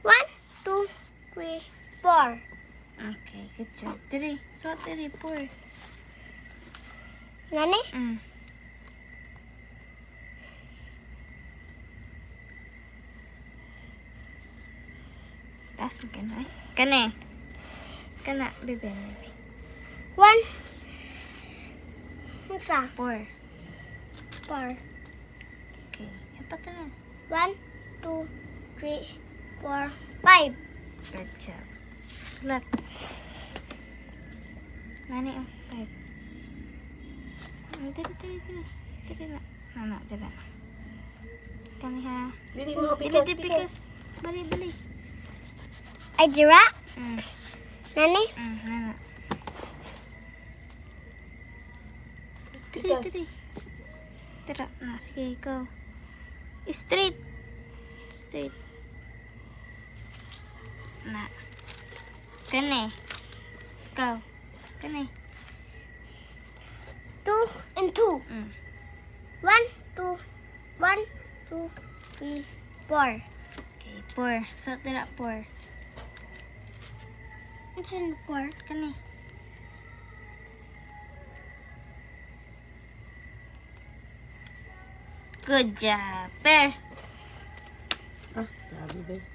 1, 2, 3, 4. Okay, good job. Diri. So, diri, pour. Nani? Taas mo ka na eh. Kani. Kana, bebe. 1. Isa. Pour. 4. Okay. Apat na. 1, 2, 3, 4, 5. Good job. Sulat. Nani ang 5. Diri. Diri na. Nana, diri. Kani ha. Dili mo Dili, pikas. Bali. Ay, dira? Nani? Nana. Pikas. Diri. Tira na, sige, ikaw. Straight. Na. Kani. Ikaw. Kani. 2 and 2. 1, 2, 1, 2, 3, 4. Okay, pour. So, tira, pour. Ito yung 4. Kani. Good job. Pair. Ah, sabi ba?